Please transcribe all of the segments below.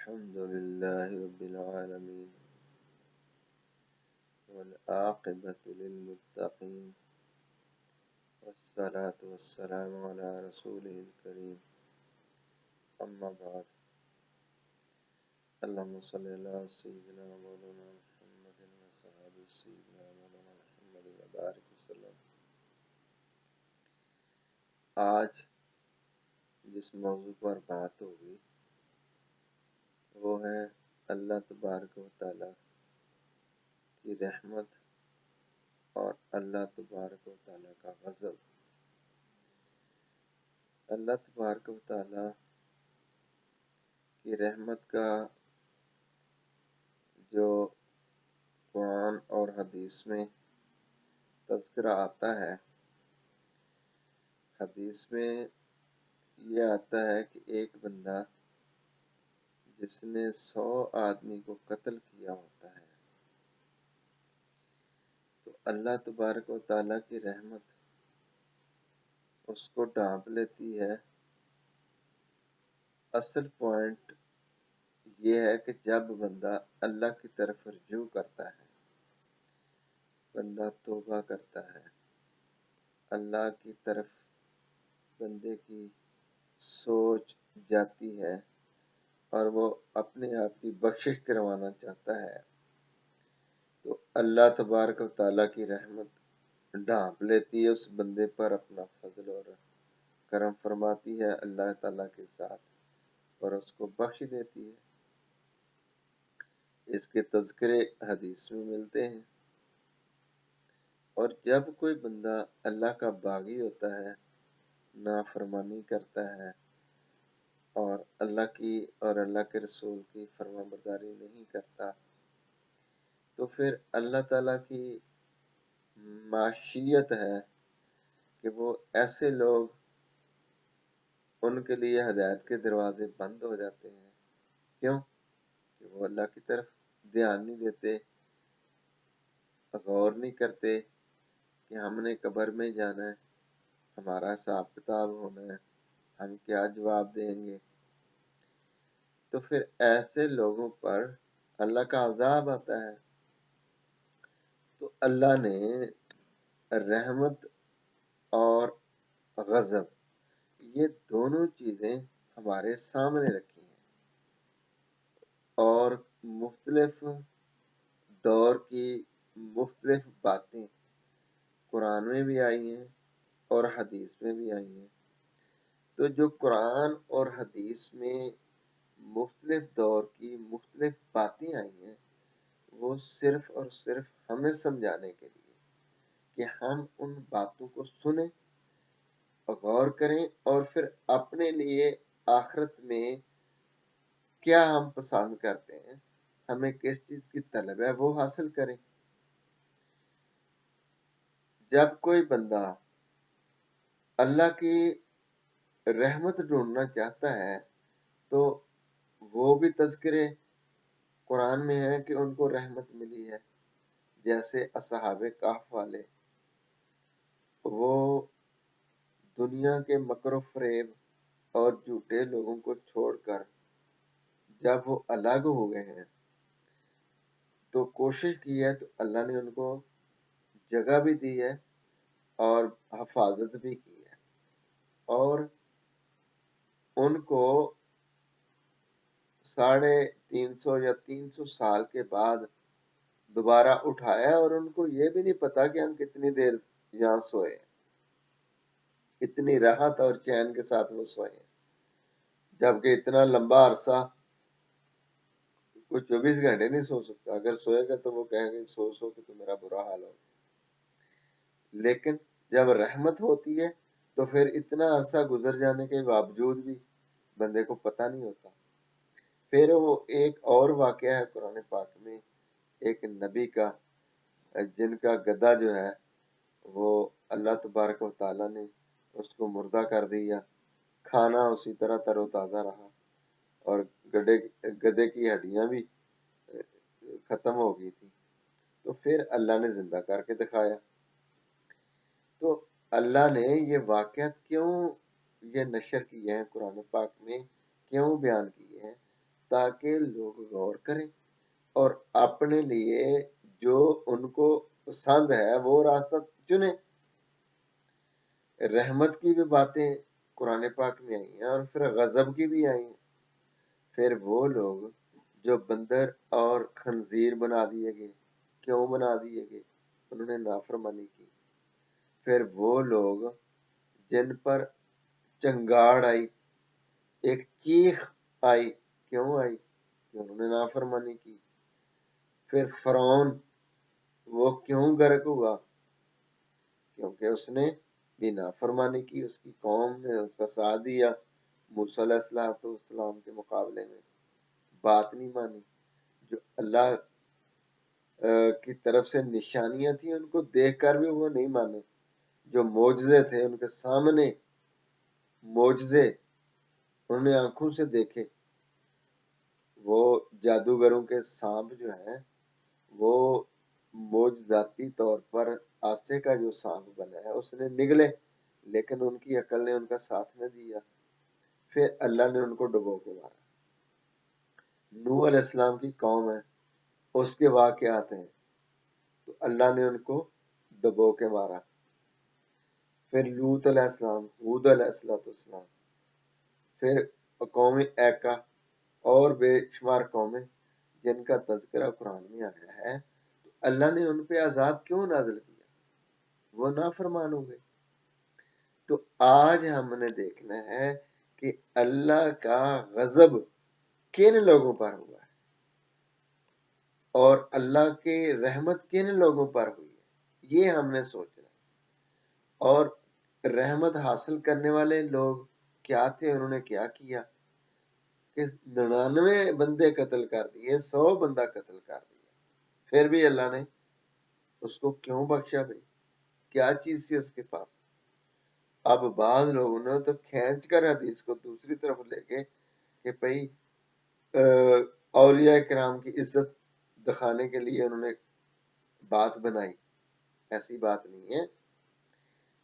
الحمد لله رب العالمين والعاقبة للمتقين والصلاة والسلام على رسوله الكريم أما بعد اللهم صل على سيدنا مولانا محمد وصحابه سيدنا مولانا محمد وبارك وسلم. آج جس موضوع پر بات ہوگی وہ ہے اللہ تبارک و تعالی کی رحمت اور اللہ تبارک و تعالی کا غضب. اللہ تبارک و تعالی کی رحمت کا جو قرآن اور حدیث میں تذکرہ آتا ہے، حدیث میں یہ آتا ہے کہ ایک بندہ جس نے 100 آدمی کو قتل کیا ہوتا ہے تو اللہ تبارک و تعالیٰ کی رحمت اس کو ڈھانپ لیتی ہے. اصل پوائنٹ یہ ہے کہ جب بندہ اللہ کی طرف رجوع کرتا ہے، بندہ توبہ کرتا ہے، اللہ کی طرف بندے کی سوچ جاتی ہے اور وہ اپنے آپ کی بخشش کروانا چاہتا ہے تو اللہ تبارک و تعالیٰ کی رحمت ڈھانپ لیتی ہے اس بندے پر، اپنا فضل اور کرم فرماتی ہے اللہ تعالیٰ کے ساتھ اور اس کو بخش دیتی ہے. اس کے تذکرے حدیث میں ملتے ہیں. اور جب کوئی بندہ اللہ کا باغی ہوتا ہے، نافرمانی کرتا ہے اور اللہ کی اور اللہ کے رسول کی فرما برداری نہیں کرتا تو پھر اللہ تعالیٰ کی معاشیت ہے کہ وہ ایسے لوگ، ان کے لیے ہدایت کے دروازے بند ہو جاتے ہیں. کیوں؟ کہ وہ اللہ کی طرف دھیان نہیں دیتے، غور نہیں کرتے کہ ہم نے قبر میں جانا ہے، ہمارا حساب کتاب ہونا ہے، ہم کیا جواب دیں گے. تو پھر ایسے لوگوں پر اللہ کا عذاب آتا ہے. تو اللہ نے رحمت اور غضب یہ دونوں چیزیں ہمارے سامنے رکھی ہیں اور مختلف دور کی مختلف باتیں قرآن میں بھی آئی ہیں اور حدیث میں بھی آئی ہیں. تو جو قرآن اور حدیث میں مختلف دور کی مختلف باتیں آئی ہیں وہ صرف اور صرف ہمیں سمجھانے کے لیے کہ ہم ان باتوں کو سنیں، غور کریں اور پھر اپنے لیے آخرت میں کیا ہم پسند کرتے ہیں، ہمیں کس چیز کی طلب ہے وہ حاصل کریں. جب کوئی بندہ اللہ کی رحمت ڈھونڈنا چاہتا ہے تو وہ بھی تذکرے قرآن میں ہے کہ ان کو رحمت ملی ہے. جیسے اصحاب کہف والے، وہ دنیا کے مکر و فریب اور جھوٹے لوگوں کو چھوڑ کر جب وہ الگ ہو گئے ہیں تو کوشش کی ہے تو اللہ نے ان کو جگہ بھی دی ہے اور حفاظت بھی کی ہے اور ان کو 350 یا 300 سال کے بعد دوبارہ اٹھایا اور ان کو یہ بھی نہیں پتا کہ ہم کتنی دیر یہاں سوئے، اتنی راحت اور چین کے ساتھ وہ سوئے، جبکہ اتنا لمبا عرصہ کوئی 24 گھنٹے نہیں سو سکتا. اگر سوئے گا تو وہ کہیں گے سو سو کہ تو میرا برا حال ہو. لیکن جب رحمت ہوتی ہے تو پھر اتنا عرصہ گزر جانے کے باوجود بھی بندے کو پتہ نہیں ہوتا. پھر وہ ایک اور واقعہ ہے قرآن پاک میں، ایک نبی کا جن کا گدھا جو ہے وہ اللہ تبارک و تعالیٰ نے اس کو مردہ کر دیا، کھانا اسی طرح تر و تازہ رہا اور گدھے کی ہڈیاں بھی ختم ہو گئی تھی. تو پھر اللہ نے زندہ کر کے دکھایا. تو اللہ نے یہ واقعات کیوں یہ نشر کیے ہیں قرآن پاک میں، کیوں بیان کیے ہیں؟ تاکہ لوگ غور کریں اور اپنے لیے جو ان کو پسند ہے وہ راستہ چنیں۔ رحمت کی بھی باتیں قرآن پاک میں آئی ہیں اور پھر غضب کی بھی آئی ہیں۔ پھر وہ لوگ جو بندر اور خنزیر بنا دیے گئے، کیوں بنا دیے گئے؟ انہوں نے نافرمانی کی۔ پھر وہ لوگ جن پر چنگاڑ آئی، ایک چیخ آئی، کیوں آئی؟ کہ انہوں نے نافرمانی کی۔ پھر فرعون وہ کیوں غرق ہوا؟ کیونکہ اس نے بھی نافرمانی کی، اس کی قوم نے اس کا ساتھ دیا، موسیٰ علیہ السلام کے مقابلے میں بات نہیں مانی۔ جو اللہ کی طرف سے نشانیاں تھیں ان کو دیکھ کر بھی وہ نہیں مانے، جو معجزے تھے ان کے سامنے، معجزے انہوں نے آنکھوں سے دیکھے۔ وہ جادوگروں کے سانپ جو ہیں وہ معجزاتی طور پر آسے کا جو سانپ بنا ہے اس نے نگلے، لیکن ان کی عقل نے ان کا ساتھ نہ دیا۔ پھر اللہ نے ان کو ڈبو کے مارا۔ نوح علیہ السلام کی قوم ہے، اس کے واقعات ہیں، تو اللہ نے ان کو ڈبو کے مارا۔ پھر لوط علیہ السلام، ہود علیہ السلام، پھر قوم ایکا اور بے شمار قومیں جن کا تذکرہ قرآن میں آیا ہے، تو اللہ نے ان پہ عذاب کیوں نازل کیا؟ وہ نافرمان ہو گئے۔ تو آج ہم نے دیکھنا ہے کہ اللہ کا غضب کن لوگوں پر ہوا ہے اور اللہ کی رحمت کن لوگوں پر ہوئی ہے، یہ ہم نے سوچنا ہے۔ اور رحمت حاصل کرنے والے لوگ کیا تھے، انہوں نے کیا کیا کہ 99 بندے قتل کر دیے، 100 بندہ قتل کر دیا، پھر بھی اللہ نے اس کو کیوں بخشا؟ بھائی کیا چیز تھی اس کے پاس؟ اب بعض لوگوں نے تو کھینچ کر حدیث کو دوسری طرف لے گئے کہ بھائی اولیاء کرام کی عزت دکھانے کے لیے انہوں نے بات بنائی۔ ایسی بات نہیں ہے۔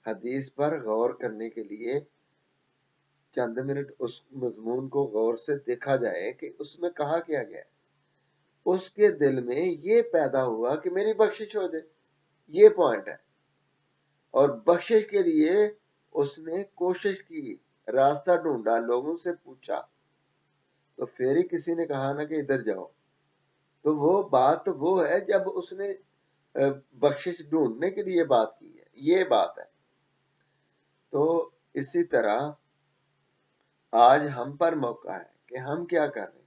حدیث پر غور کرنے کے لیے چند منٹ اس مضمون کو غور سے دیکھا جائے کہ اس میں کہا کیا گیا ہے۔ اس کے دل میں یہ پیدا ہوا کہ میری بخشش ہو جائے، یہ پوائنٹ ہے، اور بخشش کے لیے اس نے کوشش کی، راستہ ڈھونڈا، لوگوں سے پوچھا، تو پھر ہی کسی نے کہا نا کہ ادھر جاؤ، تو وہ بات وہ ہے جب اس نے بخشش ڈھونڈنے کے لیے بات کی ہے، یہ بات ہے۔ تو اسی طرح آج ہم پر موقع ہے کہ ہم کیا کر رہے ہیں،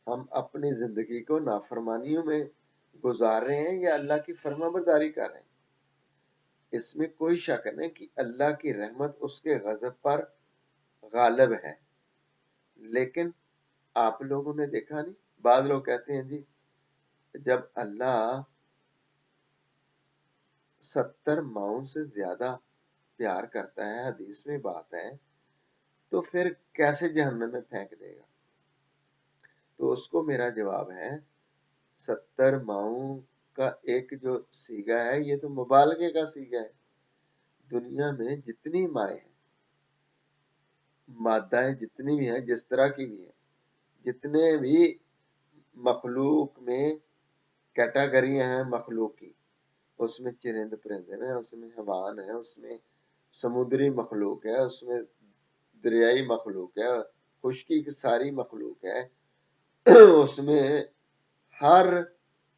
ہم اپنی زندگی کو نافرمانیوں میں گزار رہے ہیں یا اللہ کی فرما برداری کر رہے ہیں۔ اس میں کوئی شک نہیں کہ اللہ کی رحمت اس کے غضب پر غالب ہے، لیکن آپ لوگوں نے دیکھا نہیں، بعض لوگ کہتے ہیں جی جب اللہ 70 ماؤں سے زیادہ پیار کرتا ہے، حدیث میں بات ہے، تو پھر کیسے جہنم میں پھینک دے گا؟ تو اس کو میرا جواب ہے 70 ماؤں کا ایک جو سیگا ہے یہ تو مبالغے کا سیگا ہے۔ دنیا میں جتنی مائیں ہیں، مادائیں جتنی بھی ہیں، جس طرح کی بھی ہیں، جتنے بھی مخلوق میں کیٹاگریاں ہیں مخلوق کی، اس میں چرند پرندے ہیں، اس میں حیوان ہیں، اس میں سمندری مخلوق ہے، اس میں دریائی مخلوق ہے، خشکی کی ساری مخلوق ہے، اس میں ہر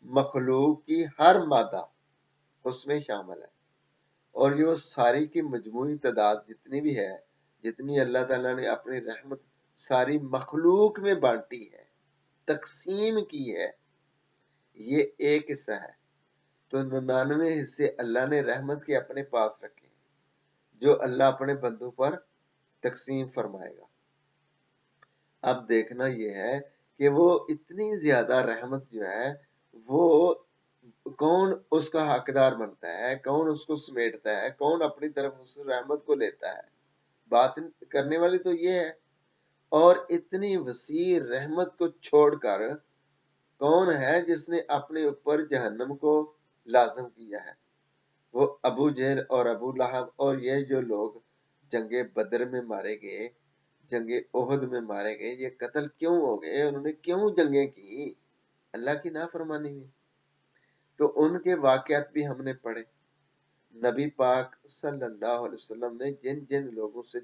مخلوق کی ہر مادہ اس میں شامل ہے، اور یہ ساری کی مجموعی تعداد جتنی بھی ہے، جتنی اللہ تعالیٰ نے اپنی رحمت ساری مخلوق میں بانٹی ہے، تقسیم کی ہے، یہ ایک حصہ ہے۔ تو 99 حصے اللہ نے رحمت کے اپنے پاس رکھے ہیں جو اللہ اپنے بندوں پر تقسیم فرمائے گا۔ اب دیکھنا یہ ہے کہ وہ اتنی زیادہ رحمت جو ہے وہ کون اس کا حقدار بنتا ہے، کون اس کو سمیٹتا ہے، کون اپنی طرف اس رحمت کو لیتا ہے؟ بات کرنے والی تو یہ ہے۔ اور اتنی وسیع رحمت کو چھوڑ کر کون ہے جس نے اپنے اوپر جہنم کو لازم کیا ہے؟ وہ ابو جہل اور ابو لہب اور یہ جو لوگ جنگ بدر میں مارے گئے، جنگ احد میں مارے گئے، یہ قتل کیوں ہو گئے، انہوں نے کیوں جنگیں کی؟ اللہ کی نافرمانی میں۔ تو ان کے واقعات بھی ہم نے پڑھے، نبی پاک صلی اللہ علیہ وسلم نے جن جن لوگوں سے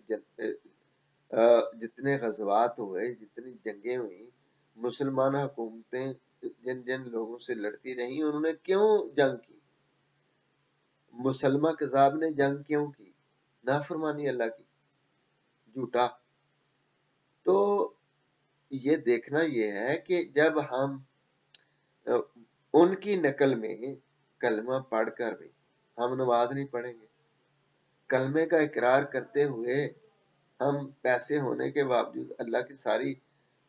جتنے غزوات ہوئے، جتنی جنگیں ہوئی، مسلمان حکومتیں جن جن لوگوں سے لڑتی رہیں، انہوں نے کیوں جنگ کی؟ مسلمہ کذاب نے جنگ کیوں کی؟ نافرمانی اللہ کی، جھوٹا۔ تو یہ دیکھنا یہ ہے کہ جب ہم ان کی نقل میں کلمہ پڑھ کر بھی ہم نماز نہیں پڑھیں گے، کلمے کا اقرار کرتے ہوئے ہم پیسے ہونے کے باوجود، اللہ کی ساری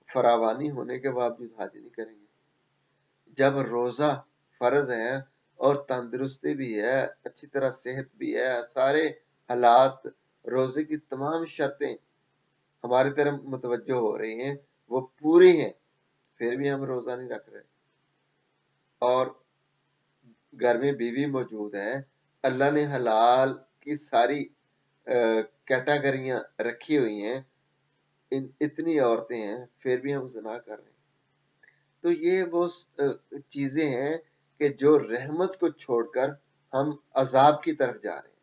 فراوانی ہونے کے باوجود حج نہیں کریں گے، جب روزہ فرض ہے اور تندرستی بھی ہے، اچھی طرح صحت بھی ہے، سارے حالات، روزے کی تمام شرطیں ہماری طرف متوجہ ہو رہی ہیں، وہ پوری ہیں، پھر بھی ہم روزہ نہیں رکھ رہے، اور گھر میں بیوی موجود ہے، اللہ نے حلال کی ساری کیٹاگریاں رکھی ہوئی ہیں، اتنی عورتیں ہیں، پھر بھی ہم زنا کر رہے ہیں۔ تو یہ وہ چیزیں ہیں کہ جو رحمت کو چھوڑ کر ہم عذاب کی طرف جا رہے ہیں،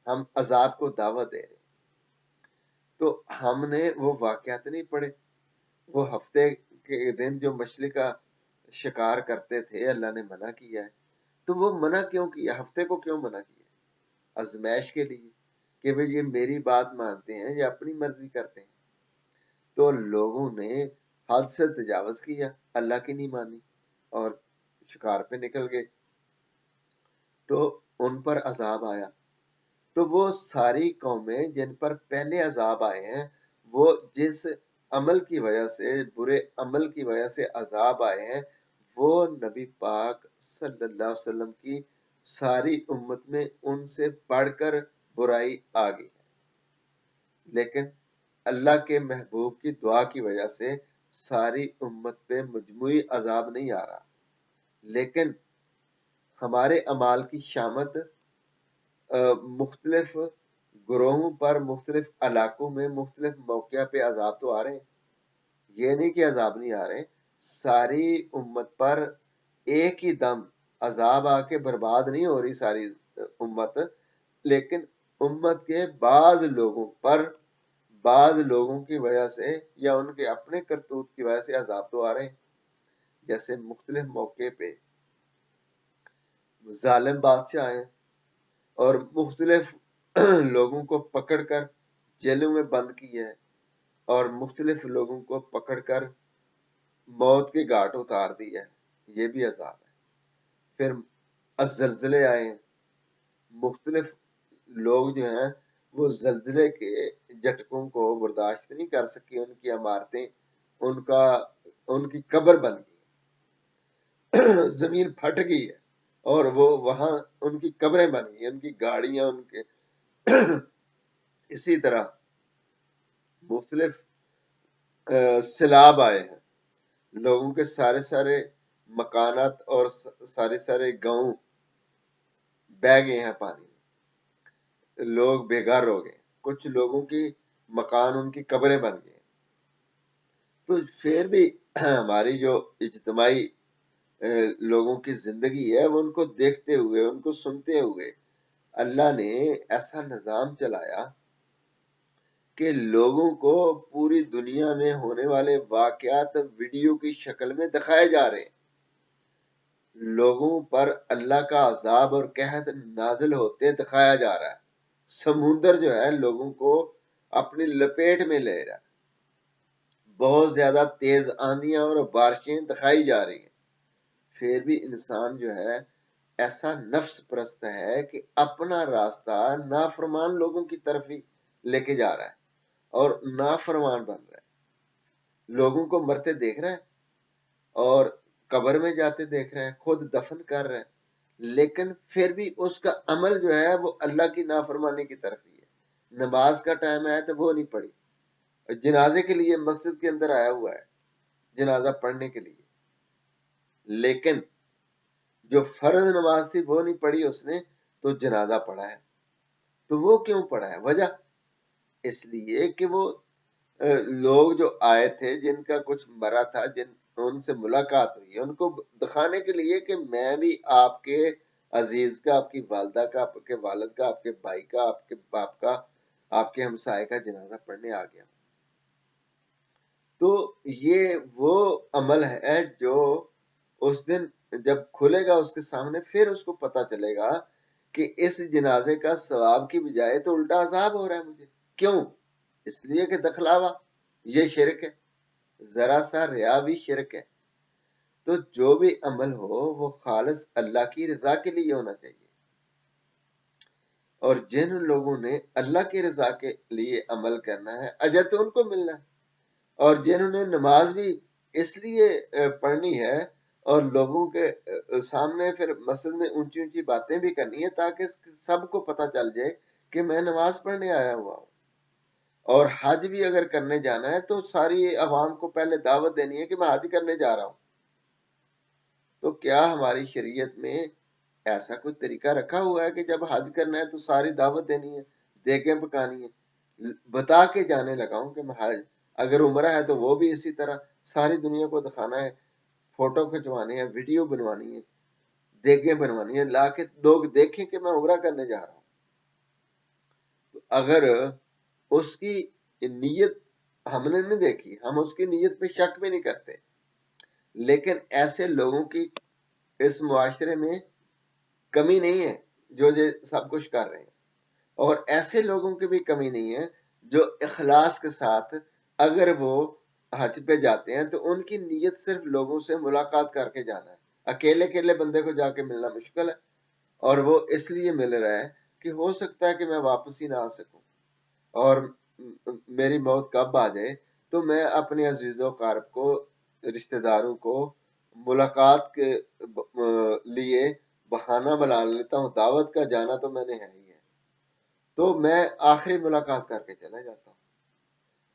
ہم عذاب کو دعوت دے رہے ہیں۔ تو ہم نے وہ واقعات نہیں پڑھے، وہ ہفتے کے دن جو مچھلی کا شکار کرتے تھے، اللہ نے منع کیا ہے، تو وہ منع کیوں کیا؟ ہفتے کو کیوں منع کیا؟ آزمائش کے لیے، کہ بھئی یہ میری بات مانتے ہیں یا اپنی مرضی کرتے ہیں۔ تو لوگوں نے حد سے تجاوز کیا، اللہ کی نہیں مانی اور شکار پہ نکل گئے، تو ان پر عذاب آیا۔ تو وہ ساری قومیں جن پر پہلے عذاب آئے ہیں، وہ جس عمل کی وجہ سے، برے عمل کی وجہ سے عذاب آئے ہیں، وہ نبی پاک صلی اللہ علیہ وسلم کی ساری امت میں ان سے بڑھ کر برائی آ گئی ہے، لیکن اللہ کے محبوب کی دعا کی وجہ سے ساری امت پہ مجموعی عذاب نہیں آ رہا، لیکن ہمارے اعمال کی شامت مختلف گروہوں پر، مختلف علاقوں میں، مختلف موقع پہ عذاب تو آ رہے ہیں، یہ نہیں کہ عذاب نہیں آ رہے، ساری امت پر ایک ہی دم عذاب آ کے برباد نہیں ہو رہی ساری امت، لیکن امت کے بعض لوگوں پر، بعض لوگوں کی وجہ سے یا ان کے اپنے کرتوت کی وجہ سے عذاب تو آ رہے ہیں۔ جیسے مختلف موقع پہ ظالم بادشاہ آئے اور مختلف لوگوں کو پکڑ کر جیلوں میں بند کیا ہے، اور مختلف لوگوں کو پکڑ کر موت کے گھاٹ اتار دیا ہے، یہ بھی عذاب ہے۔ پھر زلزلے آئے ہیں، مختلف لوگ جو ہیں وہ زلزلے کے جھٹکوں کو برداشت نہیں کر سکی، ان کی عمارتیں ان کی قبر بن گئی، زمین پھٹ گئی ہے اور وہ وہاں ان کی قبریں بن گئی، ان کی گاڑیاں، ان کے اسی طرح مختلف سیلاب آئے ہیں، لوگوں کے سارے مکانات اور سارے گاؤں بہہ گئے ہیں پانی میں، لوگ بے گھر ہو گئے، کچھ لوگوں کی مکان، ان کی قبریں بن گئے۔ تو پھر بھی ہماری جو اجتماعی لوگوں کی زندگی ہے، وہ ان کو دیکھتے ہوئے، ان کو سنتے ہوئے اللہ نے ایسا نظام چلایا کہ لوگوں کو پوری دنیا میں ہونے والے واقعات ویڈیو کی شکل میں دکھائے جا رہے ہیں، لوگوں پر اللہ کا عذاب اور قحط نازل ہوتے دکھایا جا رہا ہے، سمندر جو ہے لوگوں کو اپنی لپیٹ میں لے رہا ہے، بہت زیادہ تیز آندیاں اور بارشیں دکھائی جا رہی ہیں، پھر بھی انسان جو ہے ایسا نفس پرست ہے کہ اپنا راستہ نافرمان لوگوں کی طرف ہی لے کے جا رہا ہے اور نافرمان بن رہا ہے، لوگوں کو مرتے دیکھ رہا ہے اور قبر میں جاتے دیکھ رہے ہیں، خود دفن کر رہے ہیں، لیکن پھر بھی اس کا عمل جو ہے وہ اللہ کی نافرمانی کی طرف ہی ہے۔ نماز کا ٹائم آیا تو وہ نہیں پڑھی، جنازے کے لیے مسجد کے اندر آیا ہوا ہے جنازہ پڑھنے کے لیے، لیکن جو فرض نماز تھی وہ نہیں پڑھی اس نے، تو جنازہ پڑھا ہے۔ تو وہ کیوں پڑھا ہے؟ وجہ اس لیے کہ وہ لوگ جو آئے تھے جن کا کچھ مرا تھا، ان سے ملاقات ہوئی، ان کو دکھانے کے لیے کہ میں بھی آپ کے عزیز کا، آپ کی والدہ کا، آپ کے والد کا، آپ کے بھائی کا، آپ کے باپ کا، آپ کے ہمسائے کا جنازہ پڑھنے آ گیا. تو یہ وہ عمل ہے جو اس دن جب کھلے گا اس کے سامنے، پھر اس کو پتا چلے گا کہ اس جنازے کا ثواب کی بجائے تو الٹا عذاب ہو رہا ہے مجھے. کیوں؟ اس لیے کہ دکھلاوا یہ شرک ہے، ذرا سا ریا بھی شرک ہے. تو جو بھی عمل ہو وہ خالص اللہ کی رضا کے لیے ہونا چاہیے. اور جن لوگوں نے اللہ کی رضا کے لیے عمل کرنا ہے اجر تو ان کو ملنا ہے. اور جنہوں نے نماز بھی اس لیے پڑھنی ہے اور لوگوں کے سامنے پھر مسجد میں اونچی اونچی باتیں بھی کرنی ہے تاکہ سب کو پتا چل جائے کہ میں نماز پڑھنے آیا ہوا ہوں. اور حج بھی اگر کرنے جانا ہے تو ساری عوام کو پہلے دعوت دینی ہے کہ میں حج کرنے جا رہا ہوں. تو کیا ہماری شریعت میں ایسا کوئی طریقہ رکھا ہوا ہے کہ جب حج کرنا ہے تو ساری دعوت دینی ہے، دیگیں پکانی ہے؟ بتا کے جانے لگا ہوں کہ میں حج، اگر عمرہ ہے تو وہ بھی اسی طرح ساری دنیا کو دکھانا ہے، فوٹو کھنچوانے ہیں، ویڈیو بنوانی ہے، دیگیں بنوانی ہے، لا کے لوگ دیکھیں کہ میں عمرہ کرنے جا رہا ہوں. تو اگر اس کی نیت ہم نے نہیں دیکھی، ہم اس کی نیت پہ شک بھی نہیں کرتے، لیکن ایسے لوگوں کی اس معاشرے میں کمی نہیں ہے جو یہ سب کچھ کر رہے ہیں، اور ایسے لوگوں کی بھی کمی نہیں ہے جو اخلاص کے ساتھ اگر وہ حج پہ جاتے ہیں تو ان کی نیت صرف لوگوں سے ملاقات کر کے جانا ہے. اکیلے اکیلے بندے کو جا کے ملنا مشکل ہے، اور وہ اس لیے مل رہا ہے کہ ہو سکتا ہے کہ میں واپس ہی نہ آ سکوں اور میری موت کب آ جائے، تو میں اپنے عزیز و اقارب کو، رشتہ داروں کو ملاقات کے لیے بہانہ بنا لیتا ہوں. دعوت کا جانا تو میں نے ہے ہی ہے، تو میں آخری ملاقات کر کے چلا جاتا ہوں.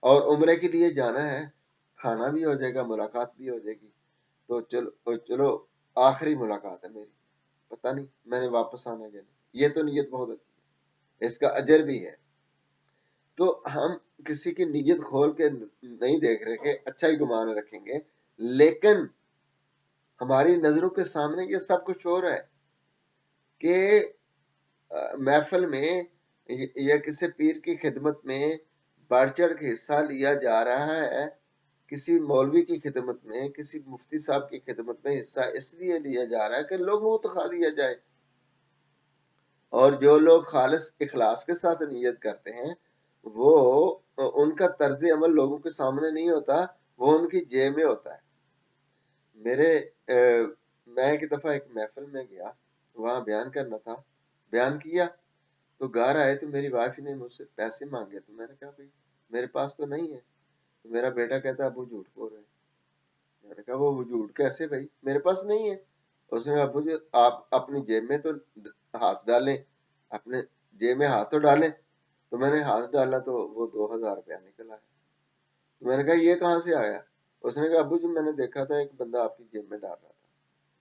اور عمرے کے لیے جانا ہے، کھانا بھی ہو جائے گا، ملاقات بھی ہو جائے گی، تو چلو آخری ملاقات ہے میری، پتہ نہیں میں نے واپس آنا ہے. یہ تو نیت بہت اچھی ہے، اس کا اجر بھی ہے. تو ہم کسی کی نیت کھول کے نہیں دیکھ رہے کہ اچھا ہی گمان رکھیں گے، لیکن ہماری نظروں کے سامنے یہ سب کچھ ہو رہا ہے کہ محفل میں یا کسی پیر کی خدمت میں بڑھ چڑھ کے حصہ لیا جا رہا ہے، کسی مولوی کی خدمت میں، کسی مفتی صاحب کی خدمت میں حصہ اس لیے لیا جا رہا ہے کہ لوگوں کو دکھا دیا جائے. اور جو لوگ خالص اخلاص کے ساتھ نیت کرتے ہیں وہ ان کا طرز عمل لوگوں کے سامنے نہیں ہوتا، وہ ان کی جیب میں ہوتا ہے. میں ایک دفعہ ایک محفل میں گیا، وہاں بیان کرنا تھا، بیان کیا تو گھر آئے تو میری وائف نے مجھ سے پیسے مانگے. تو میں نے کہا بھائی میرے پاس تو نہیں ہے. تو میرا بیٹا کہتا ابو جھوٹ بول رہے ہیں. میں نے کہا وہ جھوٹ کیسے بھائی، میرے پاس نہیں ہے. اس نے کہا ابو جی آپ اپنی جیب میں تو ہاتھ ڈالیں، اپنے جیب میں ہاتھ تو ڈالیں. تو میں نے ہاتھ ڈالا تو وہ 2000 روپیہ نکلا ہے. تو میں نے کہا یہ کہاں سے آیا؟ اس نے کہا ابو جی میں نے دیکھا تھا ایک بندہ آپ کی جیب میں ڈال رہا تھا،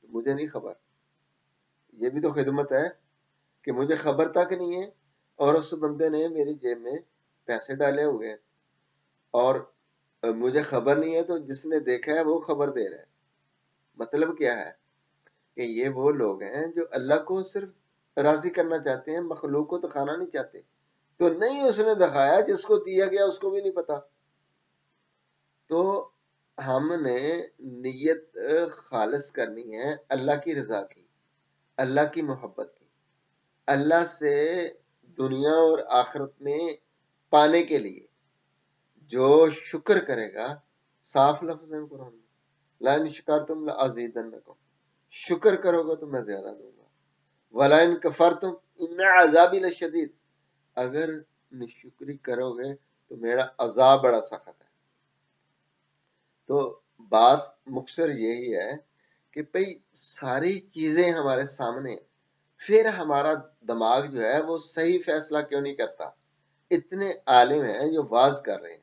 تو مجھے نہیں خبر. یہ بھی تو خدمت ہے کہ مجھے خبر تک نہیں ہے اور اس بندے نے میری جیب میں پیسے ڈالے ہوئے ہیں اور مجھے خبر نہیں ہے، تو جس نے دیکھا ہے وہ خبر دے رہا ہے. مطلب کیا ہے کہ یہ وہ لوگ ہیں جو اللہ کو صرف راضی کرنا چاہتے ہیں، مخلوق کو دکھانا نہیں چاہتے. تو نہیں اس نے دکھایا، جس کو دیا گیا اس کو بھی نہیں پتا. تو ہم نے نیت خالص کرنی ہے اللہ کی رضا کی، اللہ کی محبت کی، اللہ سے دنیا اور آخرت میں پانے کے لیے. جو شکر کرے گا، صاف لفظ ہے قرآن میں، لَإِنْ شَكَرْتُمْ لَأَزِيدَنَّكُمْ، شکر کرو گے تو میں زیادہ دوں گا. وَلَئِنْ كَفَرْتُمْ إِنَّ عَذَابِي لَشَدِيدٌ، اگر ناشکری کرو گے تو میرا عذاب بڑا سخت ہے. تو بات مختصر یہی ہے کہ بھئی ساری چیزیں ہمارے سامنے، پھر ہمارا دماغ جو ہے وہ صحیح فیصلہ کیوں نہیں کرتا؟ اتنے عالم ہیں جو واز کر رہے ہیں،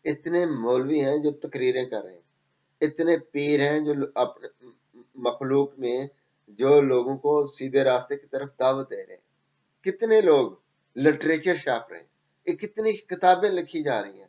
اتنے مولوی ہیں جو تقریریں کر رہے ہیں، اتنے پیر ہیں جو اپنے مخلوق میں جو لوگوں کو سیدھے راستے کی طرف دعوت دے رہے ہیں، کتنے لوگ لٹریچر چھاپ رہے ہیں، کتنی کتابیں لکھی جا رہی ہیں،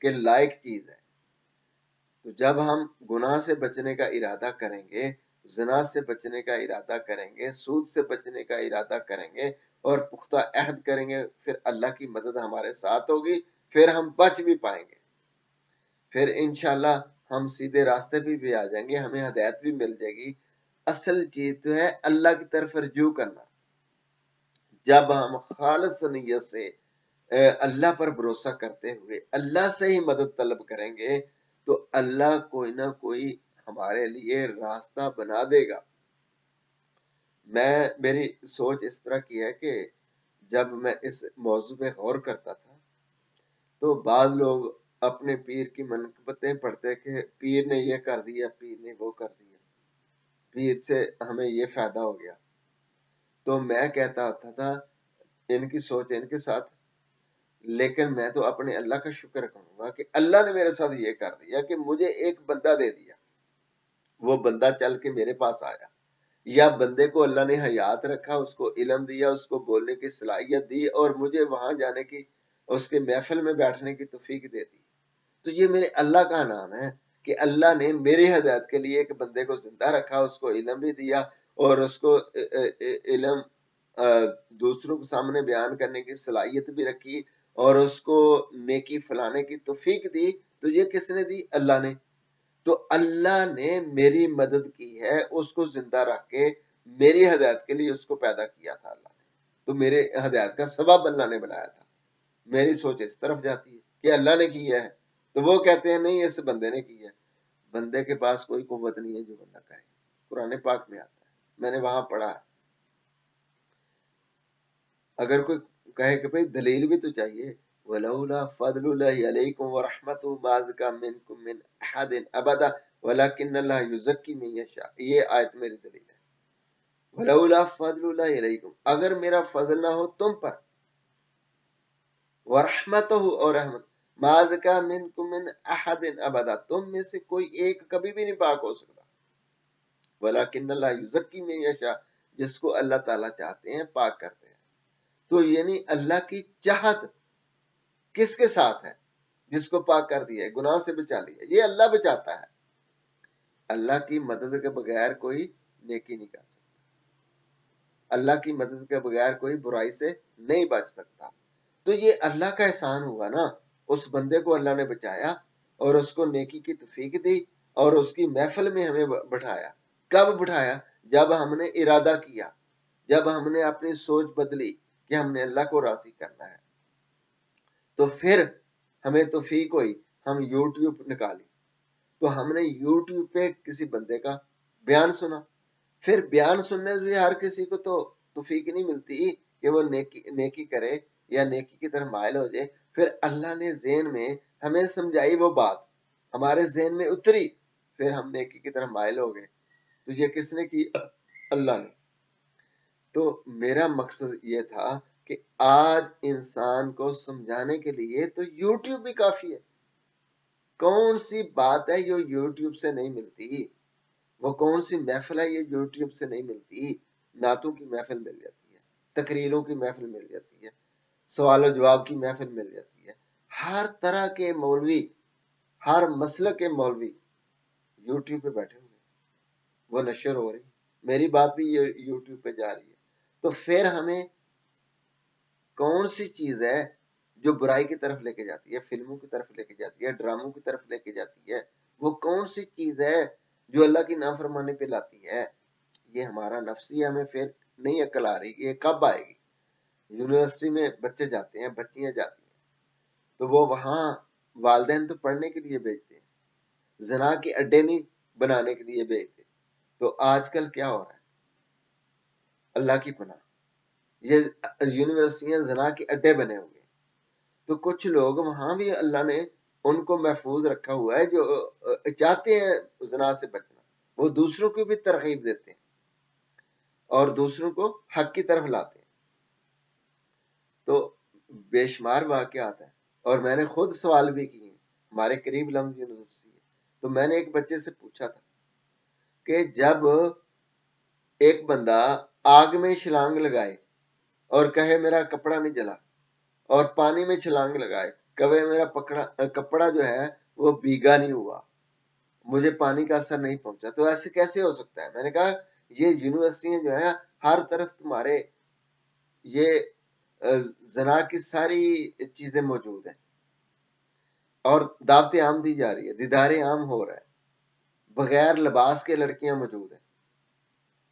کے لائق چیز ہے. تو جب ہم گناہ سے بچنے کا ارادہ کریں گے، زنا سے بچنے کا ارادہ کریں گے، سود سے بچنے کا ارادہ کریں گے اور پختہ عہد کریں گے، پھر اللہ کی مدد ہمارے ساتھ ہوگی، پھر ہم بچ بھی پائیں گے، پھر انشاءاللہ ہم سیدھے راستے پہ بھی آ جائیں گے، ہمیں ہدایت بھی مل جائے گی. اصل چیز تو ہے اللہ کی طرف رجوع کرنا. جب ہم خالص نیت سے اللہ پر بھروسہ کرتے ہوئے اللہ سے ہی مدد طلب کریں گے تو اللہ کوئی نہ کوئی ہمارے لیے راستہ بنا دے گا. میری سوچ اس طرح کی ہے کہ جب میں اس موضوع پہ غور کرتا تھا تو بعض لوگ اپنے پیر کی منقبتیں پڑھتے کہ پیر نے یہ کر دیا، پیر نے وہ کر دیا، پیر سے ہمیں یہ فائدہ ہو گیا. تو میں کہتا ہوتا تھا ان کی سوچ ان کے ساتھ، لیکن میں تو اپنے اللہ کا شکر کروں گا کہ اللہ نے میرے ساتھ یہ کر دیا کہ مجھے ایک بندہ دے دیا، وہ بندہ چل کے میرے پاس آیا، یا بندے کو اللہ نے حیات رکھا، اس کو علم دیا، اس کو بولنے کی صلاحیت دی اور مجھے وہاں جانے کی، اس کے محفل میں بیٹھنے کی توفیق دے دی. تو یہ میرے اللہ کا نام ہے کہ اللہ نے میری ہدایت کے لیے ایک بندے کو زندہ رکھا، اس کو علم بھی دیا اور اس کو علم دوسروں کے سامنے بیان کرنے کی صلاحیت بھی رکھی اور اس کو نیکی پھیلانے کی توفیق دی. تو یہ کس نے دی؟ اللہ نے. تو اللہ نے میری مدد کی ہے، اس کو زندہ رکھ کے میری ہدایت کے لیے اس کو پیدا کیا تھا اللہ نے. تو میرے ہدایت کا سبب اللہ نے بنایا تھا. میری سوچ اس طرف جاتی ہے کہ اللہ نے کیا ہے، تو وہ کہتے ہیں نہیں اس بندے نے کی ہے. بندے کے پاس کوئی قوت نہیں ہے جو بندہ کرے. قرآن پاک میں آتا ہے، میں نے وہاں پڑھا ہے. اگر کوئی کہے کہ بھئی دلیل بھی تو چاہیے، وَلَوْلَا فَضْلُ اللَّهِ عَلَيْكُمْ وَرَحْمَتُهُ مَا زَكَىٰ مِنْكُم مِّنْ أَحَدٍ أَبَدًا وَلَٰكِنَّ اللَّهَ يُزَكِّي مَن يَشَاءُ. یہ آیت میری دلیل ہے. وَلَوْلَا فَضْلُ اللَّهِ عَلَيْكُمْ، اگر میرا فضل نہ ہو تم پر، وَرَحْمَتُهُ اور رحمت، مَا زَكَىٰ مِنْكُم مِّنْ أَحَدٍ أَبَدًا، تم میں سے کوئی ایک کبھی بھی نہیں پاک ہو سکتا. وَلَٰكِنَّ اللَّهَ يُزَكِّي مَن يَشَاءُ، جس کو اللہ تعالیٰ چاہتے ہیں پاک کرتے ہیں. تو یعنی اللہ کی چاہت کس کے ساتھ ہے؟ جس کو پاک کر دیا ہے، گناہ سے بچا لیا، یہ اللہ بچاتا ہے. اللہ کی مدد کے بغیر کوئی نیکی نہیں کر سکتا، اللہ کی مدد کے بغیر کوئی برائی سے نہیں بچ سکتا. تو یہ اللہ کا احسان ہوا نا. اس بندے کو اللہ نے بچایا اور اس کو نیکی کی توفیق دی اور اس کی محفل میں ہمیں بٹھایا. کب بٹھایا؟ جب ہم نے ارادہ کیا، جب ہم نے اپنی سوچ بدلی کہ ہم نے اللہ کو راضی کرنا ہے. تو پھر ہمیں توفیق ہوئی، ہم یوٹیوب نکالی تو ہم نے یوٹیوب پہ کسی بندے کا بیان سنا. پھر بیان سننے سے ہر کسی کو تو توفیق نہیں ملتی کہ وہ نیکی کرے یا نیکی کی طرف مائل ہو جائے. پھر اللہ نے ذہن میں ہمیں سمجھائی، وہ بات ہمارے ذہن میں اتری، پھر ہم نیکی کی طرف مائل ہو گئے. تو یہ کس نے کی؟ اللہ نے. تو میرا مقصد یہ تھا کہ آج انسان کو سمجھانے کے لیے تو یوٹیوب بھی کافی ہے. کون سی بات ہے جو یوٹیوب سے نہیں ملتی؟ وہ کون سی محفل ہے یہ یوٹیوب سے نہیں ملتی؟ نعتوں کی محفل مل جاتی ہے، تقریروں کی محفل مل جاتی ہے، سوال و جواب کی محفل مل جاتی ہے. ہر طرح کے مولوی، ہر مسلک کے مولوی یوٹیوب پہ بیٹھے ہوئے، وہ نشر ہو رہی. میری بات بھی یوٹیوب پہ جا رہی ہے. تو پھر ہمیں کون سی چیز ہے جو برائی کی طرف لے کے جاتی ہے، فلموں کی طرف لے کے جاتی ہے، ڈراموں کی طرف لے کے جاتی ہے؟ وہ کون سی چیز ہے جو اللہ کی نافرمانی پہ لاتی ہے؟ یہ ہمارا نفسی، ہمیں پھر نہیں عقل آ رہی کہ یہ کب آئے گی. یونیورسٹی میں بچے جاتے ہیں، بچیاں جاتی ہیں، تو وہ وہاں والدین تو پڑھنے کے لیے بھیجتے ہیں، زنا کے اڈے نہیں بنانے کے لیے بھیجتے. تو آج کل کیا ہو رہا ہے؟ اللہ کی پناہ، یہ یونیورسٹیاں زنا کے اڈے بنے ہوئے. تو کچھ لوگ وہاں بھی اللہ نے ان کو محفوظ رکھا ہوا ہے جو چاہتے ہیں زنا سے بچنا، وہ دوسروں کو بھی ترغیب دیتے ہیں اور دوسروں کو حق کی طرف لاتے ہیں. تو بے شمار واقعات ہیں اور میں نے خود سوال بھی کیے. ہمارے قریب لمز یونیورسٹی ہے، تو میں نے ایک بچے سے پوچھا تھا کہ جب ایک بندہ آگ میں چھلانگ لگائے اور کہے میرا کپڑا نہیں جلا، اور پانی میں چھلانگ لگائے کبھی میرا کپڑا جو ہے وہ بھیگا نہیں ہوا، مجھے پانی کا اثر نہیں پہنچا، تو ایسے کیسے ہو سکتا ہے؟ میں نے کہا یہ یونیورسٹیاں جو ہیں ہر طرف تمہارے یہ زنا کی ساری چیزیں موجود ہیں، اور دعوت عام دی جا رہی ہے، دیدار عام ہو رہا ہے، بغیر لباس کے لڑکیاں موجود ہیں،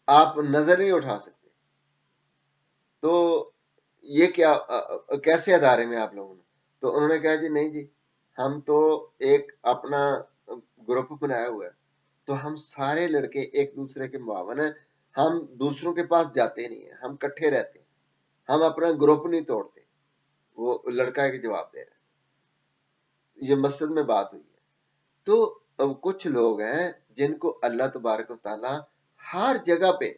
آپ نظر نہیں اٹھا سکتے. تو یہ کیا کیسے ادارے میں آپ لوگوں نے؟ تو انہوں نے کہا جی نہیں جی، ہم تو ایک اپنا گروپ بنایا ہوا ہے، تو ہم سارے لڑکے ایک دوسرے کے معاون ہیں، ہم دوسروں کے پاس جاتے نہیں ہیں، ہم کٹھے رہتے ہیں، ہم اپنا گروپ نہیں توڑتے. وہ لڑکا ایک جواب دے رہا ہے، یہ مسجد میں بات ہوئی ہے. تو کچھ لوگ ہیں جن کو اللہ تبارک و تعالی ہر جگہ پہ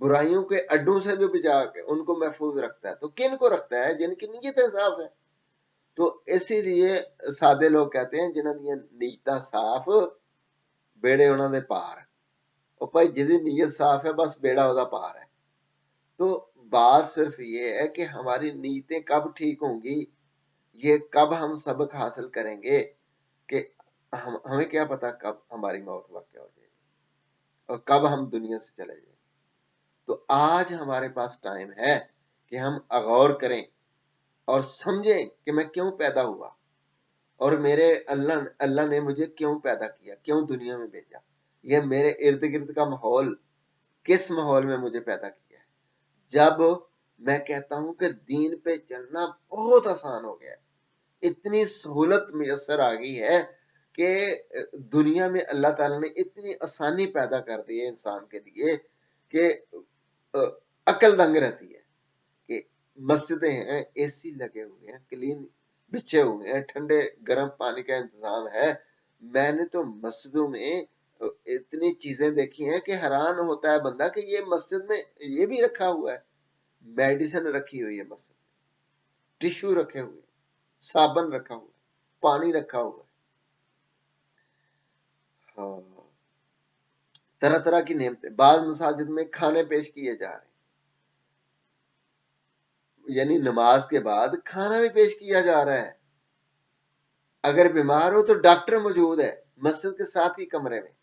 برائیوں کے اڈوں سے بھی بچا کے ان کو محفوظ رکھتا ہے. تو کن کو رکھتا ہے؟ جن کی نیتیں صاف ہے. تو اسی لیے سادے لوگ کہتے ہیں جنہوں نے نیتاں صاف بیڑے انہوں نے پار. اور بھائی جدی نیت صاف ہے بس بیڑا وہ پار ہے. تو بات صرف یہ ہے کہ ہماری نیتیں کب ٹھیک ہوں گی، یہ کب ہم سبق حاصل کریں گے کہ ہمیں کیا پتا کب ہماری موت واقع ہو جائے گی اور کب ہم دنیا سے چلے جائیں گے. تو آج ہمارے پاس ٹائم ہے کہ ہم غور کریں اور سمجھیں کہ میں کیوں پیدا ہوا اور میرے اللہ نے مجھے کیوں پیدا کیا، کیوں دنیا میں بھیجا، یہ میرے ارد گرد کا ماحول کس ماحول میں مجھے پیدا کیا ہے. جب میں کہتا ہوں کہ دین پہ چلنا بہت آسان ہو گیا ہے، اتنی سہولت میسر آ گئی ہے کہ دنیا میں اللہ تعالیٰ نے اتنی آسانی پیدا کر دی ہے انسان کے لیے کہ عقل دنگ رہتی ہے. کہ مسجدیں ہیں، اے سی لگے ہوئے ہیں، کلین بچھے ہوئے ہیں، ٹھنڈے گرم پانی کا انتظام ہے. میں نے تو مسجدوں میں اتنی چیزیں دیکھی ہیں کہ حیران ہوتا ہے بندہ کہ یہ مسجد میں یہ بھی رکھا ہوا ہے. میڈیسن رکھی ہوئی ہے مسجد میں، ٹیشو رکھے ہوئے ہیں، صابن رکھا ہوا ہے، پانی رکھا ہوا ہے. ہاں، طرح طرح کی نعمتیں. بعض مساجد میں کھانے پیش کیے جا رہے ہیں، یعنی نماز کے بعد کھانا بھی پیش کیا جا رہا ہے. اگر بیمار ہو تو ڈاکٹر موجود ہے مسجد کے ساتھ ہی کمرے میں،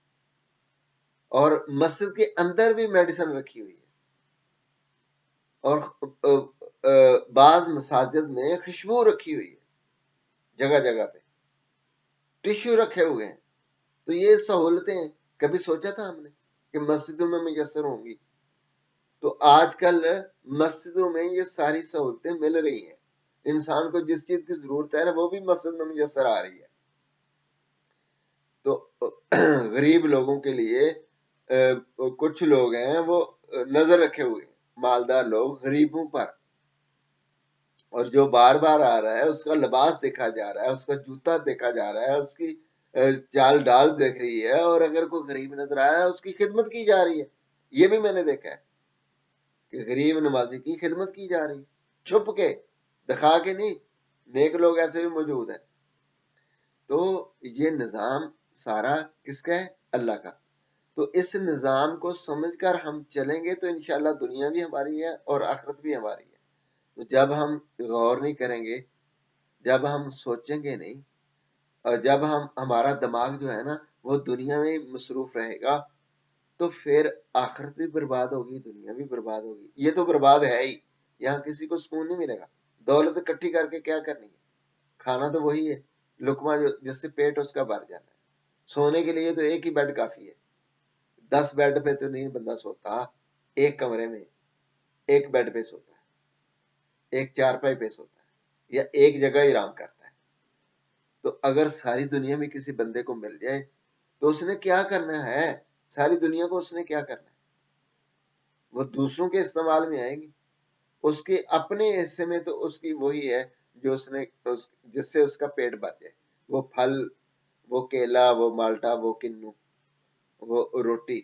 اور مسجد کے اندر بھی میڈیسن رکھی ہوئی ہے. اور بعض مساجد میں خوشبو رکھی ہوئی ہے، جگہ جگہ پہ ٹیشو رکھے ہوئے ہیں. تو یہ سہولتیں کبھی سوچا تھا ہم نے کہ مسجدوں میں میسر ہوں گی؟ تو آج کل مسجدوں میں یہ ساری سہولتیں مل رہی ہیں. انسان کو جس چیز کی ضرورت ہے نا وہ بھی مسجد میں میسر آ رہی ہے. تو غریب لوگوں کے لیے کچھ لوگ ہیں وہ نظر رکھے ہوئے ہیں، مالدار لوگ غریبوں پر، اور جو بار بار آ رہا ہے اس کا لباس دیکھا جا رہا ہے، اس کا جوتا دیکھا جا رہا ہے، اس کی چال ڈال دیکھ رہی ہے، اور اگر کوئی غریب نظر آیا ہے اس کی خدمت کی جا رہی ہے. یہ بھی میں نے دیکھا ہے کہ غریب نمازی کی خدمت کی جا رہی ہے، چھپ کے، دکھا کے نہیں. نیک لوگ ایسے بھی موجود ہیں. تو یہ نظام سارا کس کا ہے؟ اللہ کا. تو اس نظام کو سمجھ کر ہم چلیں گے تو انشاءاللہ دنیا بھی ہماری ہے اور آخرت بھی ہماری ہے. تو جب ہم غور نہیں کریں گے، جب ہم سوچیں گے نہیں، اور جب ہمارا دماغ جو ہے نا وہ دنیا میں مصروف رہے گا، تو پھر آخرت بھی برباد ہوگی، دنیا بھی برباد ہوگی. یہ تو برباد ہے ہی. یہاں کسی کو سکون نہیں ملے گا. دولت اکٹھی کر کے کیا کرنی ہے؟ کھانا تو وہی ہے، لقمہ جس سے پیٹ اس کا بھر جانا ہے. سونے کے لیے تو ایک ہی بیڈ کافی ہے. 10 بیڈ پہ تو نہیں بندہ سوتا. ایک کمرے میں ایک بیڈ پہ سوتا ہے، ایک چارپائی پہ سوتا ہے، یا ایک جگہ ہی آرام کرتا ہے. تو اگر ساری دنیا میں کسی بندے کو مل جائے تو اس نے کیا کرنا ہے؟ ساری دنیا کو اس نے کیا کرنا ہے؟ وہ دوسروں کے استعمال میں آئے گی. اس کے اپنے حصے میں تو اس کی وہی ہے جو اس نے جس سے اس کا پیٹ بھر جائے. وہ پھل، وہ کیلا، وہ مالٹا، وہ کنو، وہ روٹی،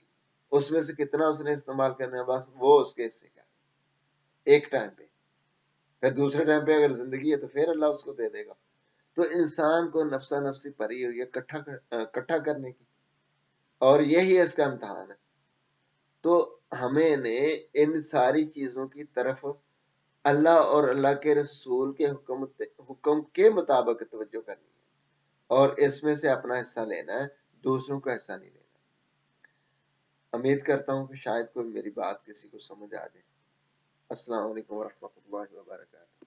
اس میں سے کتنا اس نے استعمال کرنا ہے، بس وہ اس کے حصے کا ایک ٹائم پہ. پھر دوسرے ٹائم پہ اگر زندگی ہے تو پھر اللہ اس کو دے دے گا. تو انسان کو نفسا نفسی پری ہوئی ہے اکٹھا کرنے کی، اور یہی اس کا امتحان ہے. تو ہمیں نے ان ساری چیزوں کی طرف اللہ اور اللہ کے رسول کے حکم کے مطابق توجہ کرنی ہے اور اس میں سے اپنا حصہ لینا ہے، دوسروں کا حصہ نہیں لینا۔ امید کرتا ہوں کہ شاید کوئی میری بات کسی کو سمجھ آ جائے۔ السلام علیکم ورحمۃ اللہ وبرکاتہ۔